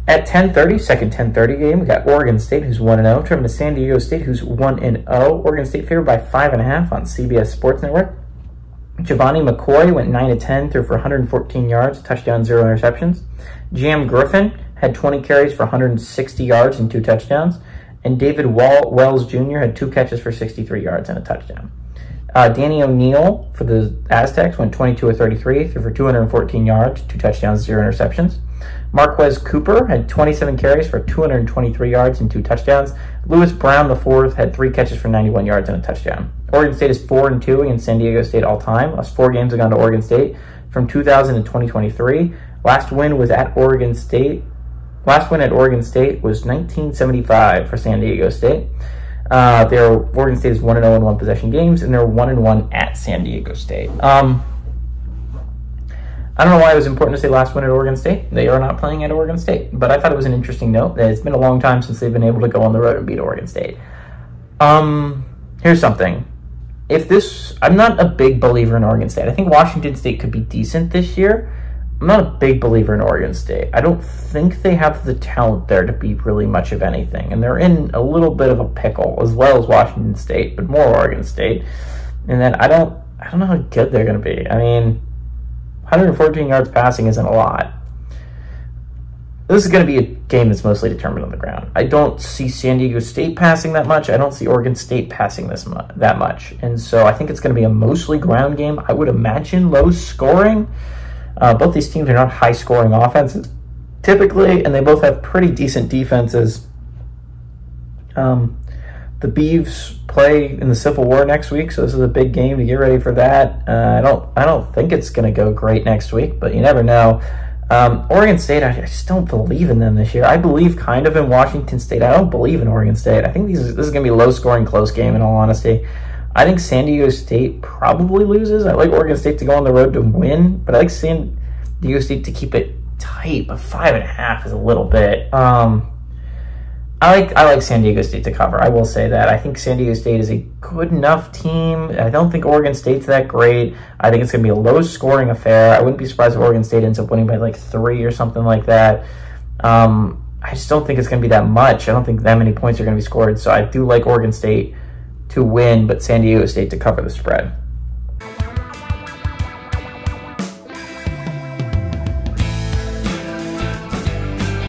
At 10:30, second 10:30 game, we got Oregon State, who's 1-0, traveling to San Diego State, who's 1-0. Oregon State favored by 5.5 on CBS Sports Network. Giovanni McCoy went 9-10, threw for 114 yards, touchdown, 0 interceptions. Jam Griffin had 20 carries for 160 yards and 2 touchdowns. And David Wells Jr. had 2 catches for 63 yards and a touchdown. Danny O'Neal for the Aztecs went 22 of 33, threw for 214 yards, 2 touchdowns, 0 interceptions. Marquez Cooper had 27 carries for 223 yards and 2 touchdowns. Lewis Brown IV had 3 catches for 91 yards and a touchdown. Oregon State is 4-2 against San Diego State all time. Last 4 games have gone to Oregon State from 2000 to 2023. Last win was at Oregon State. Last win at Oregon State was 1975 for San Diego State. Oregon State is 1-0 in 1 possession games, and they're 1-1 at San Diego State. I don't know why it was important to say last win at Oregon State. They are not playing at Oregon State, but I thought it was an interesting note that it's been a long time since they've been able to go on the road and beat Oregon State. Here's something. I'm not a big believer in Oregon State. I think Washington State could be decent this year. I'm not a big believer in Oregon State. I don't think they have the talent there to be really much of anything, and they're in a little bit of a pickle, as well as Washington State, but more Oregon State. And then I don't know how good they're going to be. I mean, 114 yards passing isn't a lot. This is going to be a game that's mostly determined on the ground. I don't see San Diego State passing that much. I don't see Oregon State passing that much. And so I think it's going to be a mostly ground game. I would imagine low scoring. Both these teams are not high-scoring offenses typically, and they both have pretty decent defenses. The Beavs play in the Civil War next week, so this is a big game to get ready for that. I don't think it's going to go great next week, but you never know. Oregon State, I just don't believe in them this year. I believe kind of in Washington State. I don't believe in Oregon State. I think this is going to be a low-scoring, close game, in all honesty. I think San Diego State probably loses. I like Oregon State to go on the road to win, but I like San Diego State to keep it tight, but 5.5 is a little bit. I like San Diego State to cover. I will say that. I think San Diego State is a good enough team. I don't think Oregon State's that great. I think it's going to be a low-scoring affair. I wouldn't be surprised if Oregon State ends up winning by like 3 or something like that. I just don't think it's going to be that much. I don't think that many points are going to be scored. So I do like Oregon State to win, but San Diego State to cover the spread.